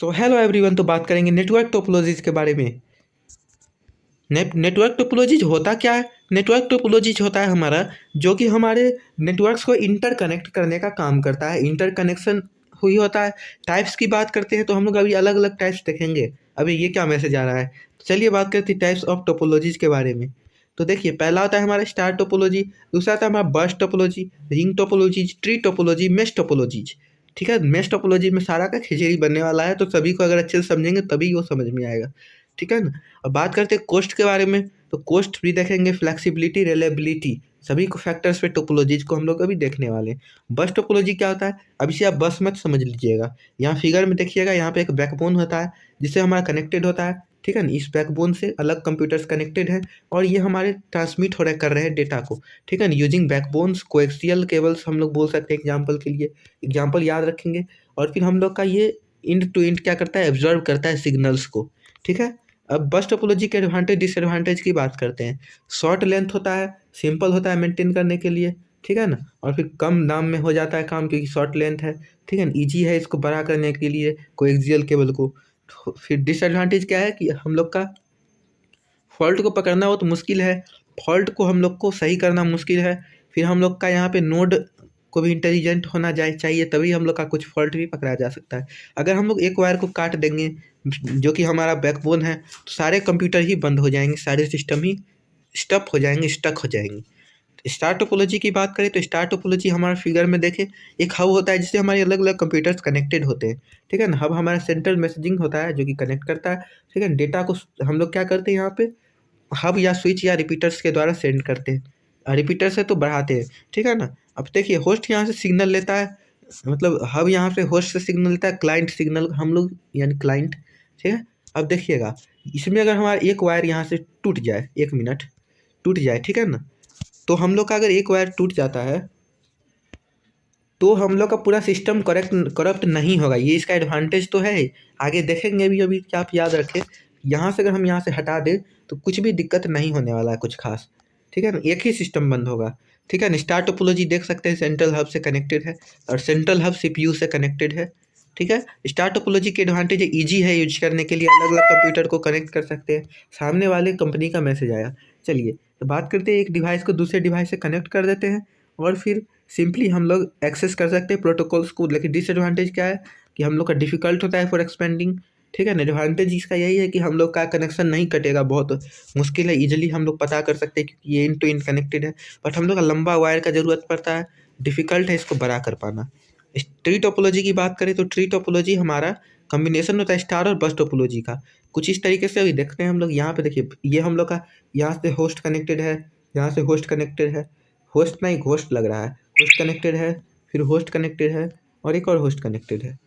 तो hello everyone, तो बात करेंगे नेटवर्क टोपोलॉजीज के बारे में। नेटवर्क टोपोलॉजीज होता क्या है? नेटवर्क टोपोलॉजीज होता है हमारा जो कि हमारे नेटवर्क्स को इंटरकनेक्ट करने का काम करता है। इंटरकनेक्शन हुई होता है। टाइप्स की बात करते हैं तो हम लोग अभी अलग अलग टाइप्स देखेंगे। अभी ये क्या मैसेज आ रहा है, तो चलिए बात करते हैं टाइप्स ऑफ टोपोलॉजीज के बारे में। तो देखिए, पहला होता है हमारा स्टार टोपोलॉजी, दूसरा आता है हमारा burst topology, ring topologies, tree topology, mesh topologies. ठीक है, मेश टोपोलॉजी में सारा का खिचड़ी बनने वाला है, तो सभी को अगर अच्छे से समझेंगे तभी वो समझ में आएगा। ठीक है ना। अब बात करते हैं कोस्ट के बारे में, तो कोस्ट भी देखेंगे, फ्लेक्सिबिलिटी, रिलायबिलिटी, सभी को फैक्टर्स पे टोपोलॉजीज को हम लोग अभी देखने वाले हैं। बस टोपोलॉजी क्या होता है, अब इसे आप बस मत समझ लीजिएगा। यहाँ फिगर में देखिएगा, यहाँ पे एक बैकबोन होता है जिससे हमारा कनेक्टेड होता है। ठीक है ना, इस बैकबोन से अलग कंप्यूटर्स कनेक्टेड हैं और ये हमारे ट्रांसमिट हो रहे कर रहे हैं डेटा को। ठीक है ना, यूजिंग बैकबोन्स, कोएक्सियल केबल्स हम लोग बोल सकते हैं एग्जाम्पल के लिए। एग्जाम्पल याद रखेंगे। और फिर हम लोग का ये इंड टू इंड क्या करता है, एब्जॉर्व करता है सिग्नल्स को। ठीक है। अब बस टोपोलॉजी के एडवांटेज डिसएडवांटेज की बात करते हैं। शॉर्ट लेंथ होता है, सिंपल होता है मेंटेन करने के लिए। ठीक है ना, और फिर कम दाम में हो जाता है काम क्योंकि शॉर्ट लेंथ है। ठीक है ना, ईजी है इसको बड़ा करने के लिए कोएक्सियल केबल को। फिर डिसएडवांटेज क्या है कि हम लोग का फॉल्ट को पकड़ना हो तो मुश्किल है, फॉल्ट को हम लोग को सही करना मुश्किल है। फिर हम लोग का यहाँ पे नोड को भी इंटेलिजेंट होना चाहिए, तभी हम लोग का कुछ फॉल्ट भी पकड़ा जा सकता है। अगर हम लोग एक वायर को काट देंगे जो कि हमारा बैकबोन है, तो सारे कंप्यूटर ही बंद हो जाएंगे, सारे सिस्टम ही स्टप हो जाएंगे, स्टक हो जाएंगे। स्टार टोपोलॉजी की बात करें तो स्टार टोपोलॉजी हमारे फिगर में देखें, एक हब होता है जिससे हमारे अलग अलग कंप्यूटर्स कनेक्टेड होते हैं। ठीक है ना, हब हमारा सेंट्रल मैसेजिंग होता है जो कि कनेक्ट करता है। ठीक है, डेटा को हम लोग क्या करते हैं यहाँ पे, हब या स्विच या रिपीटर्स के द्वारा सेंड करते हैं। रिपीटर से तो बढ़ाते हैं। ठीक है ना। अब देखिए, होस्ट यहाँ से सिग्नल लेता है, मतलब हब यहाँ से होस्ट से सिग्नल लेता है, क्लाइंट सिग्नल हम लोग यानी क्लाइंट। ठीक है। अब देखिएगा, इसमें अगर हमारा एक वायर यहाँ से टूट जाए, 1 मिनट टूट जाए, ठीक है ना, तो हम लोग का अगर एक वायर टूट जाता है तो हम लोग का पूरा सिस्टम करप्ट नहीं होगा। ये इसका एडवांटेज तो है। आगे देखेंगे भी, अभी क्या आप याद रखें, यहाँ से अगर हम यहाँ से हटा दें तो कुछ भी दिक्कत नहीं होने वाला है कुछ खास। ठीक है ना, एक ही सिस्टम बंद होगा। ठीक है ना, स्टार टोपोलॉजी देख सकते हैं, सेंट्रल हब से कनेक्टेड है और सेंट्रल हब सीपीयू से कनेक्टेड है। ठीक है, स्टार टोपोलॉजी के एडवांटेज है, ईजी है यूज करने के लिए, अलग अलग कंप्यूटर को कनेक्ट कर सकते हैं। सामने वाले कंपनी का मैसेज आया। चलिए तो बात करते हैं, एक डिवाइस को दूसरे डिवाइस से कनेक्ट कर देते हैं और फिर सिंपली हम लोग एक्सेस कर सकते हैं प्रोटोकॉल्स को। लेकिन डिसएडवांटेज क्या है कि हम लोग का डिफ़िकल्ट होता है फॉर एक्सपेंडिंग। ठीक है ना, एडवांटेज इसका यही है कि हम लोग का कनेक्शन नहीं कटेगा, बहुत मुश्किल है, इजीली हम लोग पता कर सकते हैं क्योंकि ये इन टू इन कनेक्टेड है। बट हम लोग का लंबा वायर का ज़रूरत पड़ता है, डिफ़िकल्ट है इसको बड़ा कर पाना। ट्री टोपोलॉजी की बात करें तो ट्री टोपोलॉजी हमारा कॉम्बिनेशन होता है स्टार और बस टोपोलॉजी का। कुछ इस तरीके से अभी देखते हैं हम लोग। यहाँ पे देखिए, ये हम लोग का यहाँ से होस्ट कनेक्टेड है, यहाँ से होस्ट कनेक्टेड है, होस्ट नहीं घोस्ट लग रहा है, होस्ट कनेक्टेड है, फिर होस्ट कनेक्टेड है और एक और होस्ट कनेक्टेड है।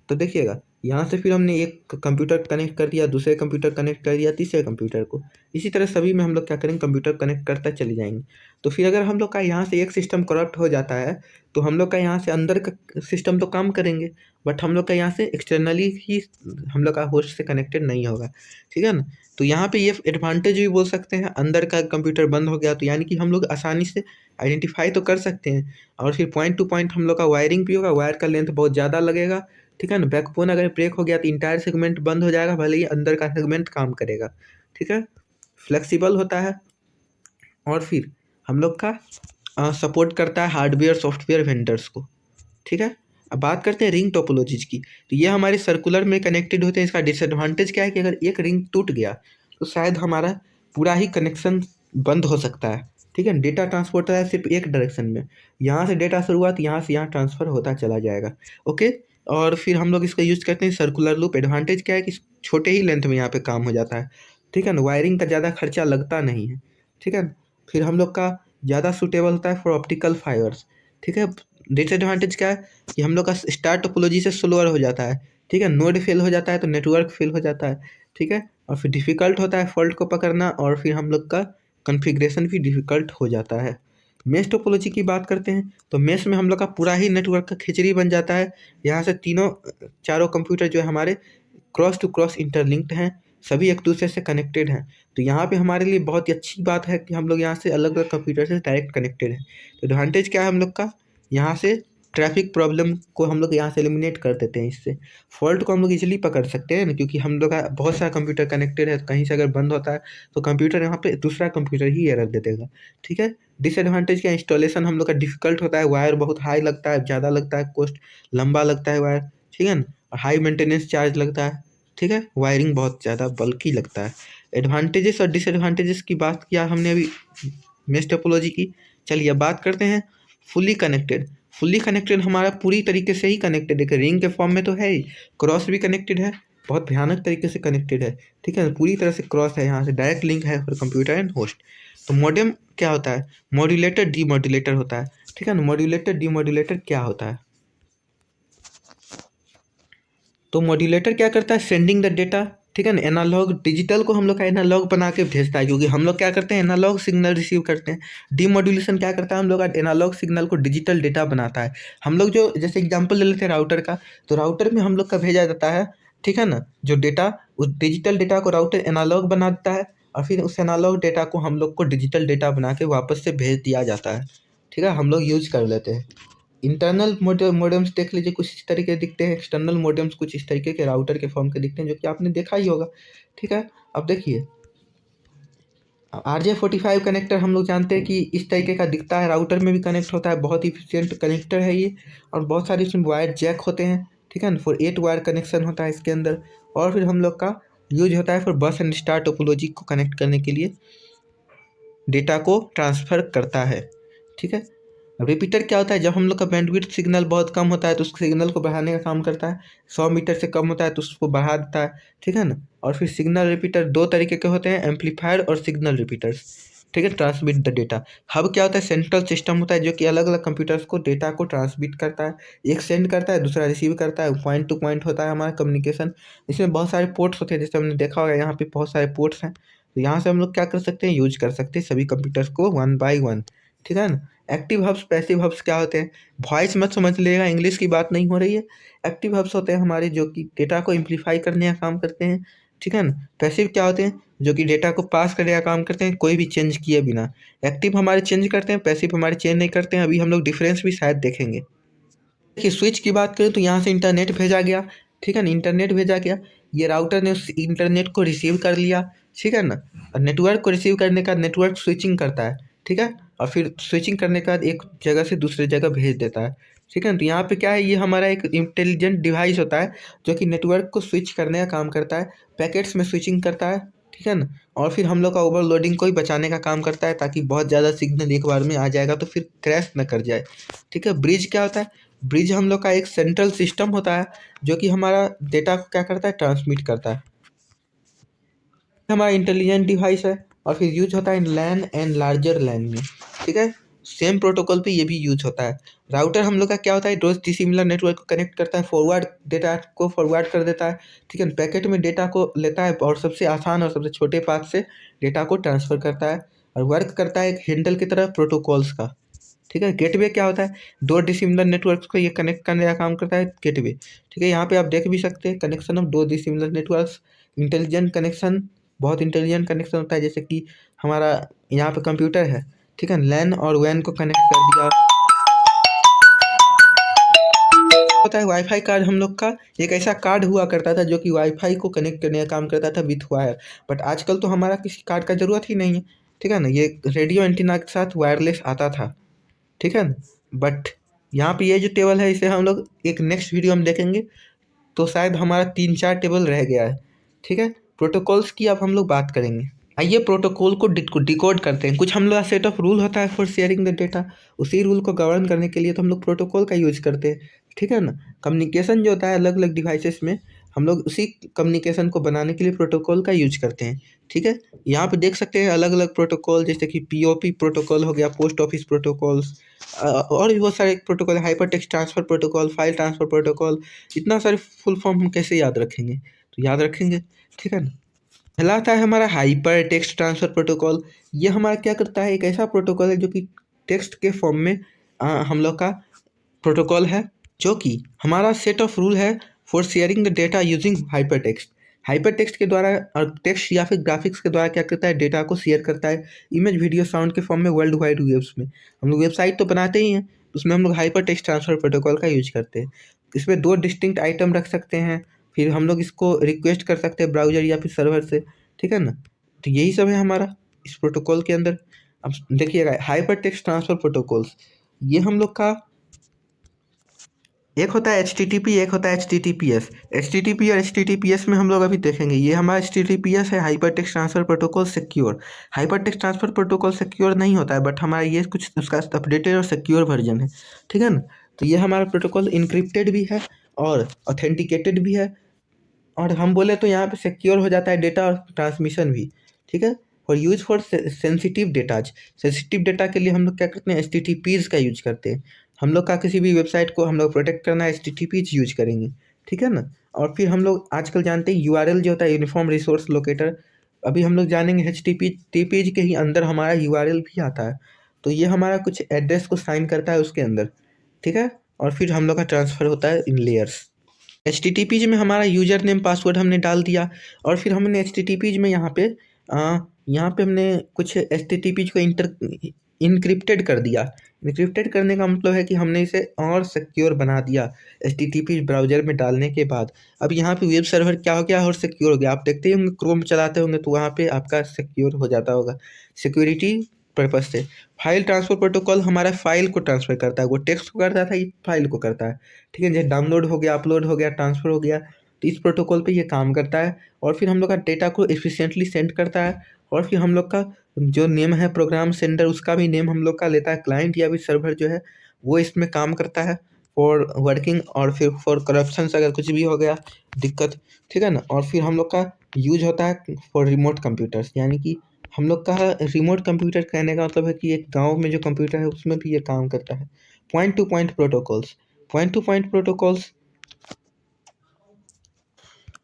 तो देखिएगा, यहाँ से फिर हमने एक कंप्यूटर कनेक्ट कर दिया, दूसरे कंप्यूटर कनेक्ट कर दिया, तीसरे कंप्यूटर को। इसी तरह सभी में हम लोग क्या करेंगे, कंप्यूटर कनेक्ट करते चले जाएंगे। तो फिर अगर हम लोग का यहाँ से एक सिस्टम करप्ट हो जाता है तो हम लोग का यहाँ से अंदर का सिस्टम तो काम करेंगे, बट हम लोग का यहाँ से एक्सटर्नली ही हम लोग का होस्ट से कनेक्टेड नहीं होगा। ठीक है ना, तो यहाँ पे ये एडवांटेज भी बोल सकते हैं, अंदर का कंप्यूटर बंद हो गया तो यानी कि हम लोग आसानी से आइडेंटिफाई तो कर सकते हैं। और फिर पॉइंट टू पॉइंट हम लोग का वायरिंग भी होगा, वायर का लेंथ बहुत ज़्यादा लगेगा। ठीक है ना, बैकबोन अगर ब्रेक हो गया तो इंटायर सेगमेंट बंद हो जाएगा, भले ही अंदर का सेगमेंट काम करेगा। ठीक है, फ्लेक्सिबल होता है और फिर हम लोग का सपोर्ट करता है हार्डवेयर सॉफ्टवेयर वेंडर्स को। ठीक है, अब बात करते हैं रिंग टोपोलॉजीज की। तो ये हमारे सर्कुलर में कनेक्टेड होते हैं। इसका डिसएडवांटेज क्या है कि अगर एक रिंग टूट गया तो शायद हमारा पूरा ही कनेक्शन बंद हो सकता है। ठीक है, डेटा ट्रांसपोर्ट है सिर्फ एक डायरेक्शन में, यहाँ से डेटा शुरुआत, यहाँ से यहाँ ट्रांसफ़र होता चला जाएगा। ओके, और फिर हम लोग इसका यूज़ करते हैं सर्कुलर लूप। एडवांटेज क्या है कि छोटे ही लेंथ में यहाँ पे काम हो जाता है। ठीक है ना, वायरिंग का ज़्यादा खर्चा लगता नहीं है। ठीक है, फिर हम लोग का ज़्यादा सूटेबल होता है फॉर ऑप्टिकल फाइबर्स। ठीक है, डिसएडवांटेज क्या है कि हम लोग का स्टार टोपोलॉजी से स्लोअर हो जाता है। ठीक है, नोड फेल हो जाता है तो नेटवर्क फेल हो जाता है। ठीक है, और फिर डिफ़िकल्ट होता है फॉल्ट को पकड़ना और फिर हम लोग का कॉन्फ़िगरेशन भी डिफ़िकल्ट हो जाता है। मेश टोपोलॉजी की बात करते हैं तो मेश में हम लोग का पूरा ही नेटवर्क का खिचड़ी बन जाता है। यहाँ से तीनों चारों कंप्यूटर जो है हमारे क्रॉस टू क्रॉस इंटरलिंक्ड हैं, सभी एक दूसरे से कनेक्टेड हैं। तो यहाँ पे हमारे लिए बहुत ही अच्छी बात है कि हम लोग यहाँ से अलग अलग कंप्यूटर से डायरेक्ट कनेक्टेड हैं। तो एडवांटेज क्या है हम लोग का, यहाँ से ट्रैफिक प्रॉब्लम को हम लोग यहाँ से एलिमिनेट कर देते हैं। इससे फॉल्ट को हम लोग इजीली पकड़ सकते हैं ना, क्योंकि हम लोग का बहुत सारा कंप्यूटर कनेक्टेड है। कहीं से अगर बंद होता है तो कंप्यूटर यहाँ पे दूसरा कंप्यूटर ही एरर दे देगा। ठीक है। डिसएडवांटेज क्या, इंस्टॉलेशन हम लोग का डिफिकल्ट होता है, वायर बहुत हाई लगता है, ज़्यादा लगता है, कॉस्ट लंबा लगता है वायर। ठीक है ना, और हाई मेंटेनेंस चार्ज लगता है। ठीक है, वायरिंग बहुत ज़्यादा बल्कि लगता है। एडवांटेजेस और डिसएडवांटेजेस की बात किया हमने अभी मेश टोपोलॉजी की। चलिए अब बात करते हैं फुल्ली कनेक्टेड। फुल्ली कनेक्टेड हमारा पूरी तरीके से ही कनेक्टेड है, रिंग के फॉर्म में तो है ही, क्रॉस भी कनेक्टेड है, बहुत भयानक तरीके से कनेक्टेड है। ठीक है, पूरी तरह से क्रॉस है, यहाँ से डायरेक्ट लिंक है फॉर कंप्यूटर एंड होस्ट। तो मॉडेम क्या होता है, मॉड्यूलेटर डीमॉड्यूलेटर होता है। ठीक है ना, मॉड्यूलेटर डीमॉड्यूलेटर क्या होता है, तो मॉड्यूलेटर क्या करता है, सेंडिंग द डेटा। ठीक है ना, एनालॉग डिजिटल को हम लोग का एनालॉग बना के भेजता है, क्योंकि हम लोग क्या करते हैं, एनालॉग सिग्नल रिसीव करते हैं। डीमॉड्यूलेशन क्या करता है, हम लोग का एनालॉग सिग्नल को डिजिटल डेटा बनाता है। हम लोग जो जैसे एग्जांपल ले लेते हैं राउटर का, तो राउटर में हम लोग का भेजा जाता है। ठीक है ना, जो डेटा, उस डिजिटल डेटा को राउटर एनालॉग बना देता है, और फिर उस एनालॉग डेटा को हम लोग को डिजिटल डेटा बना के वापस से भेज दिया जाता है। ठीक है, हम लोग यूज कर लेते हैं। इंटरनल मोडेम्स देख लीजिए, कुछ इस तरीके दिखते हैं। एक्सटर्नल मोडेम्स कुछ इस तरीके के राउटर के फॉर्म के दिखते हैं, जो कि आपने देखा ही होगा। ठीक है, अब देखिए RJ45 कनेक्टर हम लोग जानते हैं कि इस तरीके का दिखता है, राउटर में भी कनेक्ट होता है, बहुत इफिशियंट कनेक्टर है ये। और बहुत सारे इसमें वायर जैक होते हैं। ठीक है ना, फॉर 8 वायर कनेक्शन होता है इसके अंदर। और फिर हम लोग का यूज होता है फॉर बस एंड स्टार टोपोलॉजी को कनेक्ट करने के लिए, डेटा को ट्रांसफ़र करता है। ठीक है, रिपीटर क्या होता है, जब हम लोग का बैंडविड्थ सिग्नल बहुत कम होता है तो उस सिग्नल को बढ़ाने का काम करता है। 100 मीटर से कम होता है तो उसको बढ़ा देता है। ठीक है ना, और फिर सिग्नल रिपीटर दो तरीके के होते हैं, एम्पलीफायर और सिग्नल रिपीटर्स। ठीक है, ट्रांसमिट द डेटा। हब क्या होता है, सेंट्रल सिस्टम होता है, जो कि अलग अलग कंप्यूटर्स को डेटा को ट्रांसमिट करता है। एक सेंड करता है, दूसरा रिसीव करता है, पॉइंट टू पॉइंट होता है हमारा कम्युनिकेशन। इसमें बहुत सारे पोर्ट्स होते हैं, जैसे हमने देखा होगा यहाँ पे बहुत सारे पोर्ट्स हैं। तो यहाँ से हम लोग क्या कर सकते हैं, यूज कर सकते हैं सभी कंप्यूटर्स को वन बाई वन। ठीक है ना, एक्टिव हब्स पैसिव हब्स क्या होते हैं, वॉइस मत समझ लीजिएगा, इंग्लिश की बात नहीं हो रही है। एक्टिव हब्स होते हैं हमारे, जो कि डेटा को एम्पलीफाई करने का काम करते हैं। ठीक है ना, पैसिव क्या होते हैं, जो कि डेटा को पास करने का काम करते हैं, कोई भी चेंज किए बिना। एक्टिव हमारे चेंज करते हैं, पैसिव हमारे चेंज नहीं करते हैं। अभी हम लोग डिफरेंस भी शायद देखेंगे। देखिए स्विच की बात करें तो यहाँ से इंटरनेट भेजा गया। ठीक है ना, इंटरनेट भेजा गया, ये राउटर ने उस इंटरनेट को रिसीव कर लिया। ठीक है ना, और नेटवर्क को रिसीव करने का नेटवर्क स्विचिंग करता है। ठीक है, और फिर स्विचिंग करने के बाद एक जगह से दूसरे जगह भेज देता है। ठीक है ना, तो यहाँ पे क्या है, ये हमारा एक इंटेलिजेंट डिवाइस होता है, जो कि नेटवर्क को स्विच करने का काम करता है, पैकेट्स में स्विचिंग करता है। ठीक है ना, और फिर हम लोग का ओवरलोडिंग को ही बचाने का काम करता है, ताकि बहुत ज़्यादा सिग्नल एक बार में आ जाएगा तो फिर क्रैश न कर जाए। ठीक है, ब्रिज क्या होता है, ब्रिज हम लोग का एक सेंट्रल सिस्टम होता है, जो कि हमारा डेटा को क्या करता है, ट्रांसमिट करता है। हमारा इंटेलिजेंट डिवाइस है, और फिर यूज होता है लैन एंड लार्जर लैन में। ठीक है, सेम प्रोटोकॉल पे ये भी यूज होता है। राउटर हम लोग का क्या होता है, दो डिसिमिलर नेटवर्क को कनेक्ट करता है, फॉरवर्ड डेटा को फॉरवर्ड कर देता है। ठीक है, पैकेट में डेटा को लेता है और सबसे आसान और सबसे छोटे पाथ से डेटा को ट्रांसफ़र करता है, और वर्क करता है एक हैंडल की तरह प्रोटोकॉल्स का। ठीक है, गेटवे क्या होता है, दो डिसिमिलर नेटवर्क्स को ये कनेक्ट करने का काम करता है, गेटवे। ठीक है, यहाँ पे आप देख भी सकते हैं कनेक्शन ऑफ दो डिसिमिलर नेटवर्क्स। इंटेलिजेंट कनेक्शन, बहुत इंटेलिजेंट कनेक्शन होता है, जैसे कि हमारा यहाँ पे कंप्यूटर है। ठीक है, लैन और वैन को कनेक्ट कर दिया। होता है वाईफाई कार्ड, हम लोग का एक ऐसा कार्ड हुआ करता था, जो कि वाईफाई को कनेक्ट करने का काम करता था विथ वायर। बट आजकल तो हमारा किसी कार्ड का ज़रूरत ही नहीं है। ठीक है ना, ये रेडियो एंटीना के साथ वायरलेस आता था। ठीक है ना, बट यहाँ पे ये जो टेबल है, इसे हम लोग एक नेक्स्ट वीडियो में देखेंगे, तो शायद हमारा 3-4 टेबल रह गया है। ठीक है, प्रोटोकॉल्स की अब हम लोग बात करेंगे। आइए प्रोटोकॉल को डिकोड करते हैं। कुछ हम लोग का सेट ऑफ रूल होता है फॉर शेयरिंग द डेटा, उसी रूल को गवर्न करने के लिए तो हम लोग प्रोटोकॉल का यूज करते हैं। ठीक है ना, कम्युनिकेशन जो होता है अलग अलग डिवाइसेस में, हम लोग उसी कम्युनिकेशन को बनाने के लिए प्रोटोकॉल का यूज करते हैं। ठीक है, यहाँ पे देख सकते हैं अलग अलग प्रोटोकॉल, जैसे कि POP प्रोटोकॉल हो गया, पोस्ट ऑफिस प्रोटोकॉल्स, और भी बहुत सारे protocol, hyper text transfer protocol, file transfer protocol. इतना सारे फुल फॉर्म हम कैसे याद रखेंगे, तो याद रखेंगे। ठीक है ना, पहला आता है हमारा हाइपर टेक्स्ट ट्रांसफ़र प्रोटोकॉल। ये हमारा क्या करता है, एक ऐसा प्रोटोकॉल है जो कि टेक्स्ट के फॉर्म में हम लोग का प्रोटोकॉल है, जो कि हमारा सेट ऑफ रूल है for sharing the data using hyper text. Hyper text के द्वारा और टेक्स्ट या फिर ग्राफिक्स के द्वारा क्या करता है, डेटा को शेयर करता है, इमेज वीडियो साउंड के फॉर्म में वर्ल्ड वाइड वेब्स में। हम लोग वेबसाइट तो बनाते ही हैं, उसमें हम लोग हाइपर टेक्स्ट ट्रांसफ़र प्रोटोकॉल का यूज करते हैं। इसमें 2 डिस्टिंक्ट आइटम रख सकते हैं, फिर हम लोग इसको रिक्वेस्ट कर सकते हैं ब्राउज़र या फिर सर्वर से, ठीक है ना? तो यही सब है हमारा इस प्रोटोकॉल के अंदर। अब देखिएगा हाइपर टेक्स्ट ट्रांसफ़र प्रोटोकॉल्स, ये हम लोग का एक होता है एचटीटीपी, एक होता है एचटीटीपीएस। एचटीटीपी और एचटीटीपीएस में हम लोग अभी देखेंगे। ये हमारा एचटीटीपीएस है, hyper text transfer protocol secure. Hyper text transfer protocol secure नहीं होता है, बट हमारा ये कुछ उसका अपडेटेड और सिक्योर वर्जन है, ठीक है ना? तो ये हमारा प्रोटोकॉल इनक्रिप्टेड भी है और ऑथेंटिकेटेड भी है, और हम बोले तो यहाँ पे सिक्योर हो जाता है डेटा और ट्रांसमिशन भी, ठीक है। और use for sensitive datas, sensitive data के लिए हम लोग क्या करते हैं, एच का यूज करते हैं। हम लोग का किसी भी वेबसाइट को हम लोग प्रोटेक्ट करना है, एच यूज करेंगे, ठीक है ना। और फिर हम लोग आजकल जानते हैं URL जो होता है, यूनिफॉर्म रिसोर्स लोकेटर। अभी हम लोग जानेंगे एच के ही अंदर हमारा URL भी आता है। तो ये हमारा कुछ एड्रेस को साइन करता है उसके अंदर, ठीक है। और फिर हम लोग का ट्रांसफ़र होता है इन लेयर्स। एच में हमारा यूज़र नेम पासवर्ड हमने डाल दिया, और फिर हमने एच में यहाँ पे हमने कुछ एच को इनक्रिप्टेड कर दिया। इनक्रिप्टेड करने का मतलब है कि हमने इसे और सिक्योर बना दिया एच ब्राउज़र में डालने के बाद। अब यहाँ पे वेब सर्वर क्या हो गया और सिक्योर हो गया। आप देखते ही होंगे, क्रोम चलाते होंगे तो वहाँ पे आपका सिक्योर हो जाता होगा सिक्योरिटी पर्पज़ से। फाइल ट्रांसफ़र प्रोटोकॉल हमारा फाइल को ट्रांसफ़र करता है, वो टेक्स्ट को करता था, ये फाइल को करता है, ठीक है। जैसे डाउनलोड हो गया, अपलोड हो गया, ट्रांसफ़र हो गया, तो इस प्रोटोकॉल पे ये काम करता है। और फिर हम लोग का डेटा को एफिशिएंटली सेंड करता है। और फिर हम लोग का जो नेम है प्रोग्राम सेंडर, उसका भी नेम हम लोग का लेता है। क्लाइंट या फिर सर्वर जो है वो इसमें काम करता है फॉर वर्किंग, और फिर फॉर करप्शंस अगर कुछ भी हो गया दिक्कत, ठीक है ना। और फिर हम लोग का यूज होता है फॉर रिमोट कंप्यूटर्स, यानी कि हम लोग का रिमोट कंप्यूटर कहने का मतलब है कि एक गांव में जो कंप्यूटर है उसमें भी ये काम करता है। Point two point protocols, point two point protocols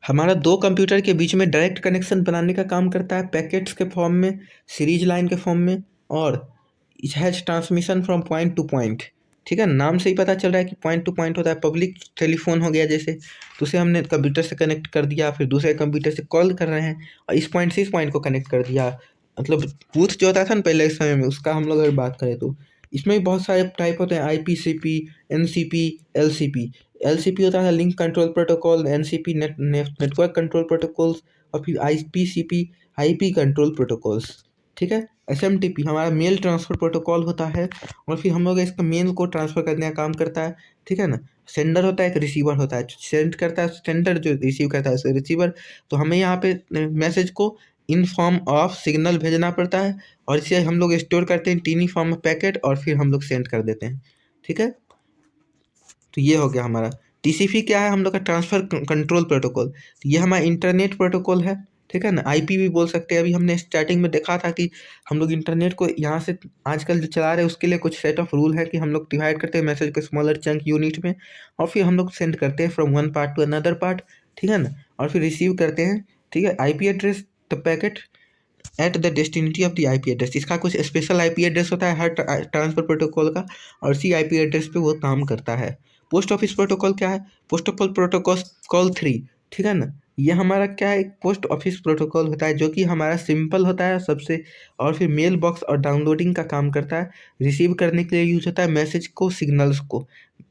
हमारा दो कंप्यूटर के बीच में डायरेक्ट कनेक्शन बनाने का काम करता है, पैकेट्स के फॉर्म में, सीरीज लाइन के फॉर्म में, और it has transmission from point two point, ठीक है। नाम से ही पता चल रहा है कि पॉइंट टू पॉइंट होता है। पब्लिक टेलीफोन हो गया जैसे, तो उसे हमने कंप्यूटर से कनेक्ट कर दिया, फिर दूसरे कंप्यूटर से कॉल कर रहे हैं और इस पॉइंट से इस पॉइंट को कनेक्ट कर दिया। मतलब बूथ जो होता था ना पहले के समय में, उसका हम लोग अगर बात करें तो इसमें भी बहुत सारे टाइप होते हैं, IPCP, NCP, LCP। LCP होता है link control protocol, NCP network control protocols, और फिर IPCP IP कंट्रोल प्रोटोकॉल्स, ठीक है। SMTP हमारा मेल ट्रांसफ़र प्रोटोकॉल होता है, और फिर हम लोग इसका मेल को ट्रांसफ़र करने का काम करता है, ठीक है ना। सेंडर होता है, एक रिसीवर होता है, जो सेंड करता है सेंडर, जो रिसीव करता है रिसीवर। तो हमें यहाँ पे मैसेज को इन फॉर्म ऑफ सिग्नल भेजना पड़ता है, और इसे हम लोग स्टोर करते हैं टीनी फॉर्म में पैकेट, और फिर हम लोग सेंड कर देते हैं, ठीक है। तो ये हो गया हमारा। TCP क्या है, हम लोग का ट्रांसफ़र कंट्रोल प्रोटोकॉल। तो ये हमारा इंटरनेट प्रोटोकॉल है, ठीक है ना। IP भी बोल सकते हैं। अभी हमने स्टार्टिंग में देखा था कि हम लोग इंटरनेट को यहाँ से आजकल जो चला रहे हैं उसके लिए कुछ सेट ऑफ रूल है कि हम लोग डिवाइड करते हैं मैसेज को स्मॉलर चंक यूनिट में, और फिर हम लोग सेंड करते हैं from one part two another part, ठीक है ना। और फिर रिसीव करते हैं, ठीक है, IP address the packet at the destination of the IP address. इसका कुछ स्पेशल IP एड्रेस होता है हर ट्रांसफ़र प्रोटोकॉल का, और इसी IP एड्रेस पे वो काम करता है। पोस्ट ऑफिस प्रोटोकॉल क्या है, पोस्ट ऑफिस प्रोटोकॉल कॉल 3, ठीक है ना। ये हमारा क्या है, एक पोस्ट ऑफिस प्रोटोकॉल होता है जो कि हमारा सिंपल होता है सबसे, और फिर मेल बॉक्स और डाउनलोडिंग का काम करता है। रिसीव करने के लिए यूज होता है मैसेज को, सिग्नल्स को,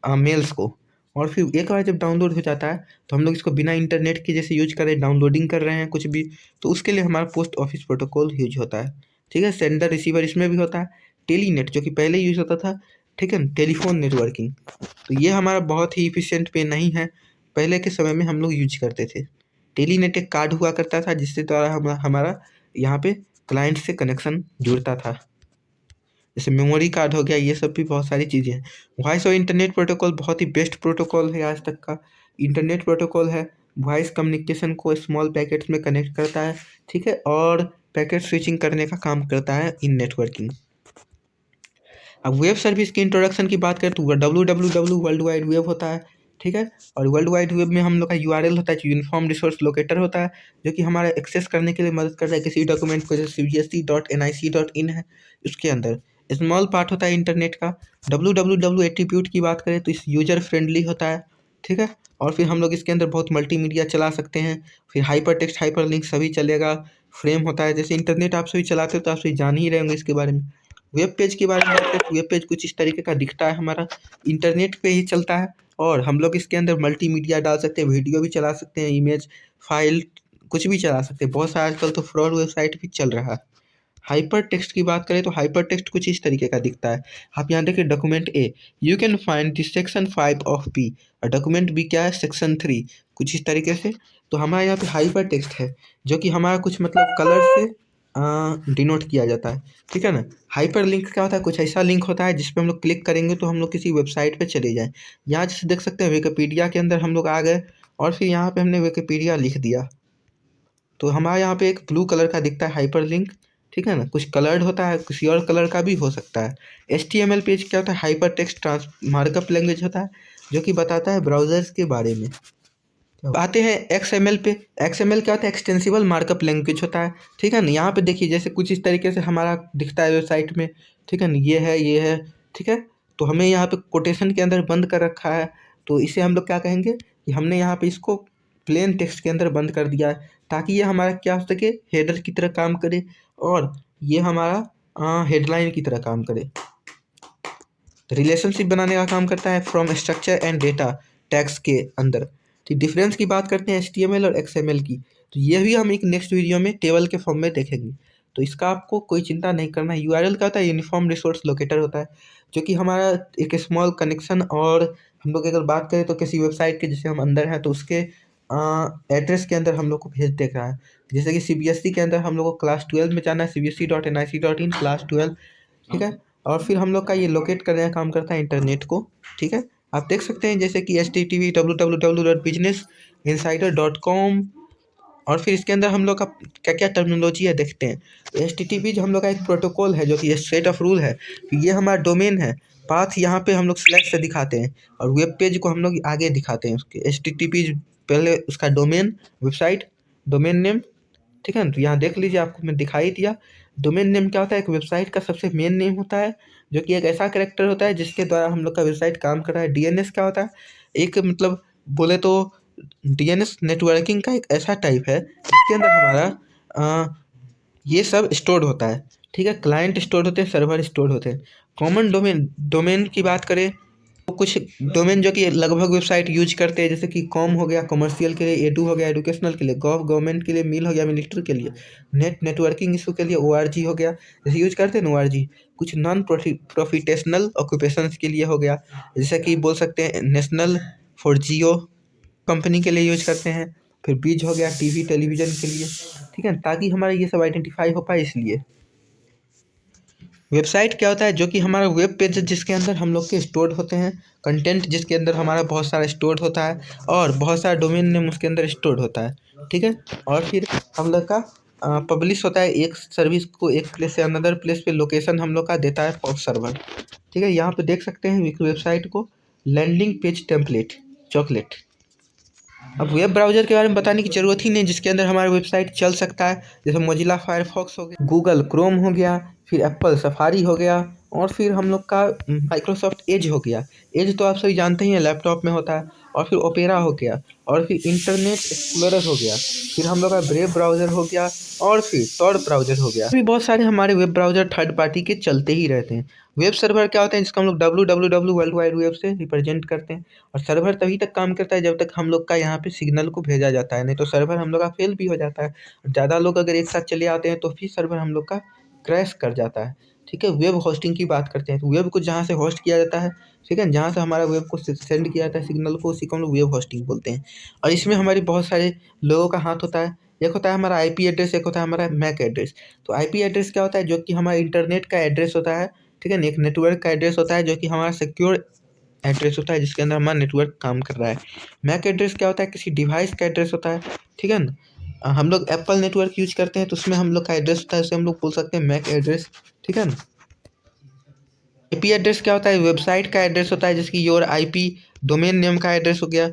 मेल्स को। और फिर एक बार जब डाउनलोड हो जाता है तो हम लोग इसको बिना इंटरनेट के जैसे यूज कर रहे हैं, डाउनलोडिंग कर रहे हैं कुछ भी, तो उसके लिए हमारा पोस्ट ऑफिस प्रोटोकॉल यूज होता है, ठीक है। सेंडर रिसीवर इसमें भी होता है। टेलीनेट जो कि पहले यूज होता था, ठीक है, टेलीफोन नेटवर्किंग, तो ये हमारा बहुत ही इफिशिएंट पे नहीं है, पहले के समय में हम लोग यूज करते थे। टेलीनेट एक कार्ड हुआ करता था जिससे द्वारा हमारा यहाँ पे क्लाइंट से कनेक्शन जुड़ता था, जैसे मेमोरी कार्ड हो गया, ये सब भी बहुत सारी चीज़ें हैं। वॉइस और इंटरनेट प्रोटोकॉल बहुत ही बेस्ट प्रोटोकॉल है आज तक का। इंटरनेट प्रोटोकॉल है, वॉइस कम्युनिकेशन को स्मॉल पैकेट्स में कनेक्ट करता है, ठीक है, और पैकेट स्विचिंग करने का काम करता है इन नेटवर्किंग। अब वेब सर्विस की इंट्रोडक्शन की बात करें तो WWW वर्ल्ड वाइड वेब होता है, ठीक है। और वर्ल्ड वाइड वेब में हम लोग का URL होता है, यूनिफॉर्म रिसोर्स लोकेटर होता है, जो कि हमारा एक्सेस करने के लिए मदद करता है किसी डॉक्यूमेंट को, जैसे cbsc.nic.in है उसके अंदर। स्मॉल पार्ट होता है इंटरनेट का। WWW एट्रीब्यूट की बात करें तो इस यूजर फ्रेंडली होता है, ठीक है। और फिर हम लोग इसके अंदर बहुत मल्टीमीडिया चला सकते हैं, फिर हाइपर टेक्स्ट हाइपर लिंक सभी चलेगा। फ्रेम होता है, जैसे इंटरनेट आप सभी चलाते हो तो आप सभी जान ही रहे होंगे इसके बारे में। वेब पेज के बारे में बात करें तो वेब पेज कुछ इस तरीके का दिखता है, हमारा इंटरनेट पे ही चलता है और हम लोग इसके अंदर मल्टीमीडिया डाल सकते हैं, वीडियो भी चला सकते हैं, इमेज फाइल कुछ भी चला सकते हैं। बहुत सारा आजकल तो फ्रॉड वेबसाइट भी चल रहा है। हाइपर टेक्स्ट की बात करें तो हाइपर टेक्स्ट कुछ इस तरीके का दिखता है। आप यहाँ देखिए document A, you can find this section 5 of B, और डॉक्यूमेंट बी क्या है, सेक्शन 3, कुछ इस तरीके से। तो हमारे यहाँ पे हाइपर टेक्स्ट है जो कि हमारा कुछ मतलब कलर से डिनोट किया जाता है, ठीक है ना। हाइपर लिंक क्या होता है, कुछ ऐसा लिंक होता है जिस पे हम लोग क्लिक करेंगे तो हम लोग किसी वेबसाइट पे चले जाएं। यहाँ जैसे देख सकते हैं विकिपीडिया के अंदर हम लोग आ गए और फिर यहाँ पे हमने विकिपीडिया लिख दिया, तो हमारे यहाँ पे एक ब्लू कलर का दिखता है हाइपर लिंक, ठीक है ना। कुछ कलर्ड होता है, किसी और कलर का भी हो सकता है। HTML पेज क्या होता है, hypertext trans markup language होता है जो कि बताता है ब्राउजर्स के बारे में। आते हैं XML पे। XML क्या होता है, एक्सटेंसिबल मार्कअप लैंग्वेज होता है, ठीक है ना। यहाँ पे देखिए जैसे कुछ इस तरीके से हमारा दिखता है वेबसाइट में, ठीक है ना, ये है, ठीक है। तो हमें यहाँ पे कोटेशन के अंदर बंद कर रखा है, तो इसे हम लोग क्या कहेंगे कि हमने यहाँ पे इसको प्लेन टेक्स्ट के अंदर बंद कर दिया है ताकि ये हमारा क्या हो सके, हेडर की तरह काम करे और ये हमारा हेडलाइन की तरह काम करे। रिलेशनशिप बनाने का काम करता है from structure and data tags के अंदर। तो डिफरेंस की बात करते हैं HTML और XML की, तो ये भी हम एक नेक्स्ट वीडियो में टेबल के फॉर्म में देखेंगे, तो इसका आपको कोई चिंता नहीं करना है। URL का होता है यूनिफॉर्म रिसोर्स लोकेटर होता है जो कि हमारा एक स्मॉल कनेक्शन, और हम लोग अगर बात करें तो किसी वेबसाइट के जैसे हम अंदर हैं तो उसके एड्रेस के अंदर हम लोग को भेज दे रहा है। जैसे कि CBSE के अंदर हम लोग को क्लास 12 में जाना है, cbse.nic.in क्लास 12, ठीक है। और फिर हम लोग का ये लोकेट करने का काम करता है इंटरनेट को, ठीक है। आप देख सकते हैं जैसे कि HTTP www.businessinsider.com, और फिर इसके अंदर हम लोग का क्या क्या टर्मिनोलॉजी है देखते हैं। तो HTTP जो हम लोग का एक प्रोटोकॉल है जो कि सेट ऑफ रूल है, तो ये हमारा डोमेन है। पाथ यहाँ पे हम लोग स्लैश से दिखाते हैं और वेब पेज को हम लोग आगे दिखाते हैं उसके। HTTP पहले उसका डोमेन, वेबसाइट डोमेन नेम, ठीक है ना। तो यहाँ देख लीजिए, आपको मैं दिखाई दिया। डोमेन नेम क्या होता है, एक वेबसाइट का सबसे मेन नेम होता है जो कि एक ऐसा कैरेक्टर होता है जिसके द्वारा हम लोग का वेबसाइट काम कर रहा है। DNS क्या होता है, एक मतलब बोले तो DNS नेटवर्किंग का एक ऐसा टाइप है जिसके अंदर हमारा ये सब स्टोर्ड होता है, ठीक है। क्लाइंट स्टोर होते हैं, सर्वर स्टोर होते हैं। कॉमन डोमेन, डोमेन की बात करें तो कुछ डोमेन जो कि लगभग वेबसाइट यूज करते हैं, जैसे कि कॉम हो गया कमर्शियल के लिए, एडू हो गया एजुकेशनल के लिए, गवर्नमेंट के लिए, मिल हो गया मिलिट्री के लिए, नेटवर्किंग इशू के लिए ORG हो गया, जैसे यूज करते हैं ना ORG। कुछ नॉन प्रॉफिटेशनल ऑक्यूपेशंस के लिए हो गया, जैसे कि बोल सकते हैं नेशनल फॉर जियो कंपनी के लिए यूज करते हैं। फिर बीज हो गया TV टेलीविजन के लिए, ठीक है, ताकि हमारा ये सब आइडेंटिफाई हो पाए इसलिए। वेबसाइट क्या होता है, जो कि हमारा वेब पेज जिसके अंदर हम लोग के स्टोर्ड होते हैं, कंटेंट जिसके अंदर हमारा बहुत सारा स्टोर्ड होता है और बहुत सारा डोमेन नेम उसके अंदर स्टोर्ड होता है, ठीक है। और फिर हम लोग का पब्लिश होता है, एक सर्विस को एक प्लेस से अनदर प्लेस पे लोकेशन हम लोग का देता है फॉर सर्वर, ठीक है। यहाँ पे देख सकते हैं एक वेबसाइट को, लैंडिंग पेज टेम्पलेट चॉकलेट। अब वेब ब्राउज़र के बारे में बताने की ज़रूरत ही नहीं, जिसके अंदर हमारा वेबसाइट चल सकता है, जैसे मोजिला फायरफॉक्स हो गया, गूगल क्रोम हो गया, फिर एप्पल सफारी हो गया, और फिर हम लोग का माइक्रोसॉफ्ट एज हो गया। एज तो आप सभी जानते ही हैं, लैपटॉप में होता है। और फिर ओपेरा हो गया, और फिर इंटरनेट एक्सप्लोरर हो गया, फिर हम लोग का ब्रेव ब्राउज़र हो गया, और फिर टॉर ब्राउज़र हो गया। भी बहुत सारे हमारे वेब ब्राउज़र थर्ड पार्टी के चलते ही रहते हैं। वेब सर्वर क्या होता है, जिसको हम लोग www वर्ल्ड वाइड वेब से रिप्रेजेंट करते हैं। और सर्वर तभी तक काम करता है जब तक हम लोग का यहाँ पे सिग्नल को भेजा जाता है, नहीं तो सर्वर हम लोग का फेल भी हो जाता है। ज़्यादा लोग अगर एक साथ चले आते हैं तो फिर सर्वर हम लोग का क्रैश कर जाता है, ठीक है। वेब होस्टिंग की बात करते हैं, तो वेब को जहाँ से होस्ट किया जाता है, ठीक है, जहाँ से हमारा वेब को सेंड किया जाता है सिग्नल को, उसी को हम लोग वेब होस्टिंग बोलते हैं। और इसमें हमारे बहुत सारे लोगों का हाथ होता है। एक होता है हमारा IP एड्रेस, एक होता है हमारा मैक एड्रेस। तो IP एड्रेस क्या होता है, जो कि हमारा इंटरनेट का एड्रेस होता है, ठीक है ना। एक नेटवर्क का एड्रेस होता है जो कि हमारा सिक्योर एड्रेस होता है, जिसके अंदर हमारा नेटवर्क काम कर रहा है। मैक एड्रेस क्या होता है, किसी डिवाइस का एड्रेस होता है, ठीक है ना। हम लोग एप्पल नेटवर्क यूज करते हैं तो उसमें हम लोग का एड्रेस होता है, उसे हम लोग बोल सकते हैं मैक एड्रेस, ठीक है ना। IP एड्रेस क्या होता है, वेबसाइट का एड्रेस होता है, जिसकी योर IP डोमेन नेम का एड्रेस हो गया।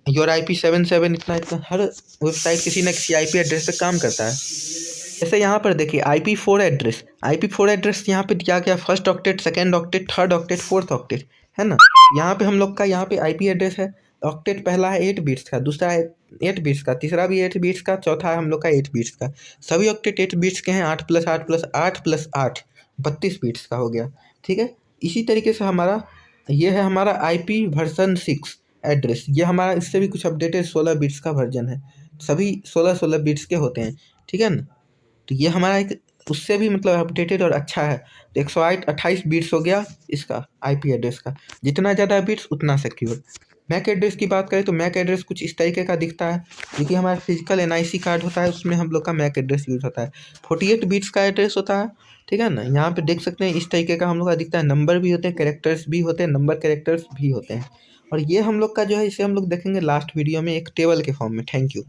योर IP 77 इतना इतना, हर वेबसाइट किसी ना किसी IP एड्रेस पे काम करता है। जैसे यहाँ पर देखिए IP4 एड्रेस यहाँ पे दिया गया, first octet, second octet, third octet, fourth octet, है ना। यहाँ पे हम लोग का यहाँ पे IP एड्रेस है। ऑक्टेट पहला है 8 बिट्स का, दूसरा है 8 बिट्स का, तीसरा भी 8 बिट्स का, चौथा है हम लोग का 8 बिट्स का। सभी ऑक्टेट 8 बिट्स के हैं, 8 + 8 + 8 + 8, 32 बिट्स का हो गया। ठीक है, इसी तरीके से हमारा ये है हमारा IP वर्जन 6 एड्रेस। ये हमारा इससे भी कुछ अपडेटेड 16 बिट्स का वर्जन है, सभी 16 बिट्स के होते हैं। ठीक है ना, तो ये हमारा एक उससे भी मतलब अपडेटेड और अच्छा है। तो 108 28 बिट्स हो गया इसका IP एड्रेस का, जितना ज़्यादा बिट्स उतना सिक्योर। मैक एड्रेस की बात करें तो मैक एड्रेस कुछ इस तरीके का दिखता है, क्योंकि हमारा फिजिकल NIC कार्ड होता है, उसमें हम लोग का मैक एड्रेस यूज़ होता है। 48 बिट्स का एड्रेस होता है। ठीक है ना, यहाँ पे देख सकते हैं इस तरीके का हम लोग का दिखता है, नंबर भी होते हैं, कैरेक्टर्स भी होते हैं, नंबर कैरेक्टर्स भी होते हैं। और ये हम लोग का जो है इसे हम लोग देखेंगे लास्ट वीडियो में एक टेबल के फॉर्म में। Thank you.